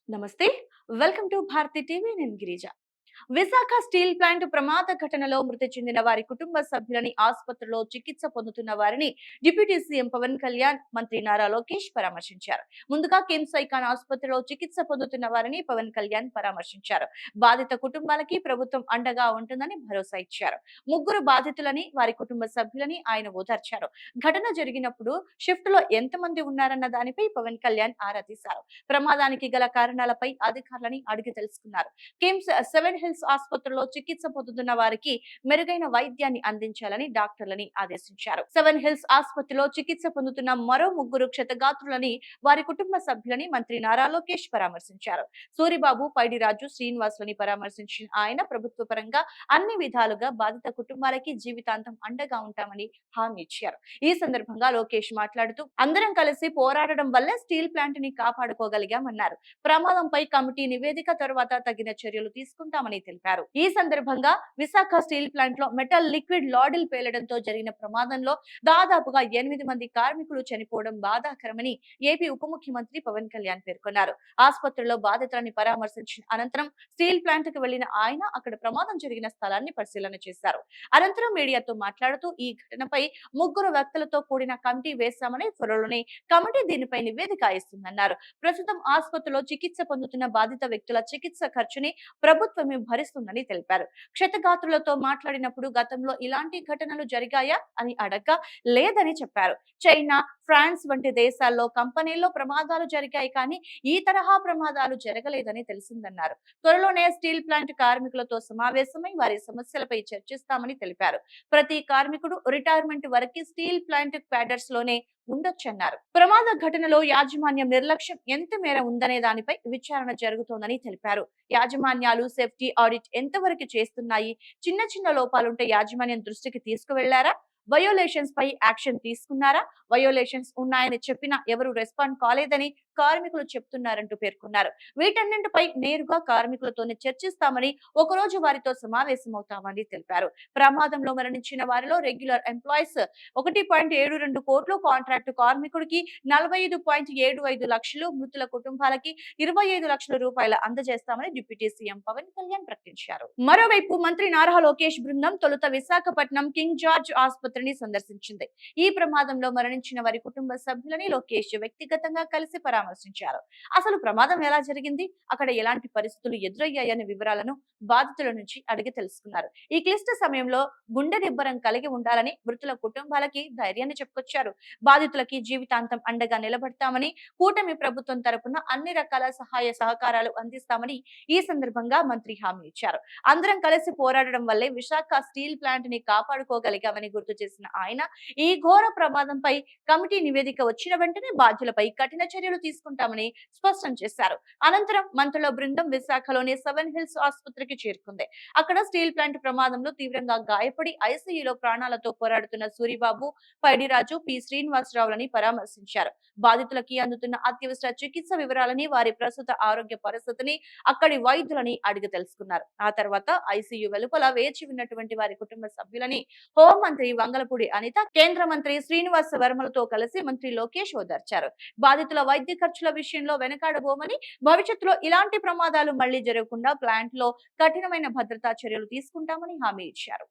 నమస్తే. Welcome to Bharati TV. నేను Girija. Visakha steel plant ప్రమాద ఘటనలో మృతి చెందిన వారి కుటుంబ సభ్యులని ఆసుపత్రిలో చికిత్స పొందుతున్న వారిని డిప్యూటీ సీఎం పవన్ కళ్యాణ్, మంత్రి నారా లోకేష్ పరామర్శించారు. ముందుగా కిమ్స్ ఐకాన్ ఆసుపత్రిలో చికిత్స పొందుతున్న వారిని పవన్ కళ్యాణ్ పరామర్శించారు. బాధిత కుటుంబాలకి ప్రభుత్వం అండగా ఉంటుందని భరోసా ఇచ్చారు. ముగ్గురు బాధితులని, వారి కుటుంబ సభ్యులని ఆయన ఓదార్చారు. ఘటన జరిగినప్పుడు షిఫ్ట్ లో ఎంతమంది ఉన్నారన్న దానిపై పవన్ కళ్యాణ్ ఆరా తీశారు. ప్రమాదానికి గల కారణాలపై అధికారులని అడిగి తెలుసుకున్నారు. కిమ్స్ సెవెన్ హిల్స్ ఆసుపత్రిలో చికిత్స పొందుతున్న వారికి మెరుగైన వైద్యాన్ని అందించాలని డాక్టర్లని ఆదేశించారు. సెవెన్ హిల్స్ ఆసుపత్రిలో చికిత్స పొందుతున్న మరో ముగ్గురు క్షతగాత్రులని, వారి కుటుంబ సభ్యులని మంత్రి నారా లోకేష్ పరామర్శించారు. సూరిబాబు, పైడిరాజు, శ్రీనివాసులని పరామర్శించిన ఆయన ప్రభుత్వ పరంగా అన్ని విధాలుగా బాధిత కుటుంబాలకి జీవితాంతం అండగా ఉంటామని హామీ ఇచ్చారు. ఈ సందర్భంగా లోకేష్ మాట్లాడుతూ, అందరం కలిసి పోరాడడం వల్లే స్టీల్ ప్లాంట్ ని కాపాడుకోగలిగామన్నారు. ప్రమాదంపై కమిటీ నివేదిక తర్వాత తగిన చర్యలు తీసుకుంటామని తెలిపారు. ఈ సందర్భంగా విశాఖ స్టీల్ ప్లాంట్ లో మెటల్ లిక్విడ్ లాడిల్ పేలడంతో జరిగిన ప్రమాదంలో దాదాపుగా 8 మంది కార్మికులు చనిపోవడం బాధాకరమని ఏపీ ఉప ముఖ్యమంత్రి పవన్ కళ్యాణ్ పేర్కొన్నారు. ఆసుపత్రిలో బాధితులని పరామర్శించిన అనంతరం స్టీల్ ప్లాంట్ కు వెళ్లిన ఆయన అక్కడ ప్రమాదం జరిగిన స్థలాన్ని పరిశీలన చేశారు. అనంతరం మీడియాతో మాట్లాడుతూ, ఈ ఘటనపై ముగ్గురు వ్యక్తులతో కూడిన కమిటీ వేశామని, త్వరలోనే కమిటీ దీనిపై నివేదిక ఇస్తుందన్నారు. ప్రస్తుతం ఆసుపత్రిలో చికిత్స పొందుతున్న బాధిత వ్యక్తుల చికిత్స ఖర్చుని ప్రభుత్వమే భరిస్తుందని తెలిపారు. క్షతగాత్రులతో మాట్లాడినప్పుడు గతంలో ఇలాంటి ఘటనలు జరిగాయా అని అడగ్గా లేదని చెప్పారు. చైనా, ఫ్రాన్స్ వంటి దేశాల్లో కంపెనీల్లో ప్రమాదాలు జరిగాయి, కానీ ఈ తరహా ప్రమాదాలు జరగలేదని తెలిసిందన్నారు. త్వరలోనే స్టీల్ ప్లాంట్ కార్మికులతో సమావేశమై వారి సమస్యలపై చర్చిస్తామని తెలిపారు. ప్రతి కార్మికుడు రిటైర్మెంట్ వరకు స్టీల్ ప్లాంట్ క్వార్టర్స్ లోనే ఉండొచ్చన్నారు. ప్రమాద ఘటనలో యాజమాన్యం నిర్లక్ష్యం ఎంత మేర ఉందనే దానిపై విచారణ జరుగుతోందని తెలిపారు. యాజమాన్యాలు సేఫ్టీ ఆడిట్ ఎంతవరకు చేస్తున్నాయి, చిన్న చిన్న లోపాలుంటే యాజమాన్యం దృష్టికి తీసుకువెళ్లారా, వయోలేషన్స్ పై యాక్షన్ తీసుకున్నారా, వయోలేషన్స్ ఉన్నాయని చెప్పినా ఎవరు రెస్పాండ్ కాలేదని కార్మికులు చెప్తున్నారంటూ పేర్కొన్నారు. వీటన్నింటిపై నేరుగా కార్మికులతోనే చర్చిస్తామని, ఒకరోజు వారితో సమావేశమవుతామని తెలిపారు. ప్రమాదంలో మరణించిన వారిలో రెగ్యులర్ ఎంప్లాయీస్ 1.72 కోట్లు, కాంట్రాక్టు కార్మికుడికి 45.75 లక్షలు, మృతుల కుటుంబాలకి 25 లక్షల రూపాయలు అందజేస్తామని డిప్యూటీ సీఎం పవన్ కళ్యాణ్ ప్రకటించారు. మరోవైపు మంత్రి నారా లోకేష్ బృందం తొలుత విశాఖపట్నం కింగ్ జార్జ్ ఆసుపత్రిని సందర్శించింది. ఈ ప్రమాదంలో మరణించిన వారి కుటుంబ సభ్యులని లోకేష్ వ్యక్తిగతంగా కలిసి పరామర్శించారు. అసలు ప్రమాదం ఎలా జరిగింది, అక్కడ ఎలాంటి పరిస్థితులు ఎదురయ్యాయనే వివరాలను బాధితుల నుంచి అడిగి తెలుసుకున్నారు. ఈ క్లిష్ట సమయంలో గుండె నిబ్బరం కలిగి ఉండాలని మృతుల కుటుంబాలకి ధైర్యాన్ని చెప్పుకొచ్చారు. బాధితులకి జీవితాంతం అండగా నిలబడతామని, కూటమి ప్రభుత్వం తరపున అన్ని రకాల సహాయ సహకారాలు అందిస్తామని ఈ సందర్భంగా మంత్రి హామీ ఇచ్చారు. అందరం కలిసి పోరాడడం వల్లే విశాఖ స్టీల్ ప్లాంట్ ని కాపాడుకోగలిగామని గుర్తు చేసిన ఆయన, ఈ ఘోర ప్రమాదంపై కమిటీ నివేదిక వచ్చిన వెంటనే బాధ్యులపై కఠిన చర్యలు తీసుకుంటామని స్పష్టం చేశారు. అనంతరం మంత్రుల బృందం విశాఖలోని సెవెన్ హిల్స్ ఆసుపత్రికి చేరుకుంది. అక్కడ స్టీల్ ప్లాంట్ ప్రమాదంలో తీవ్రంగా గాయపడి ఐసీయూలో ప్రాణాలతో పోరాడుతున్న సూరిబాబు, పైడిరాజు, పి శ్రీనివాసరావులని పరామర్శించారు. బాధితులకి అందుతున్న అత్యవసర చికిత్స వివరాలని, వారి ప్రస్తుత ఆరోగ్య పరిస్థితిని అక్కడి వైద్యులని అడిగి తెలుసుకున్నారు. ఆ తర్వాత ఐసీయూ వెలుపల వేచి ఉన్నటువంటి వారి కుటుంబ సభ్యులని హోంమంత్రి వంగలపూడి అనిత, కేంద్ర మంత్రి శ్రీనివాస వర్మలతో కలిసి మంత్రి లోకేష్ ఓదార్చారు. బాధితుల వైద్య ఖర్చుల విషయంలో వెనకాడబోమని, భవిష్యత్తులో ఇలాంటి ప్రమాదాలు మళ్లీ జరగకుండా ప్లాంట్ లో కఠినమైన భద్రతా చర్యలు తీసుకుంటామని హామీ ఇచ్చారు.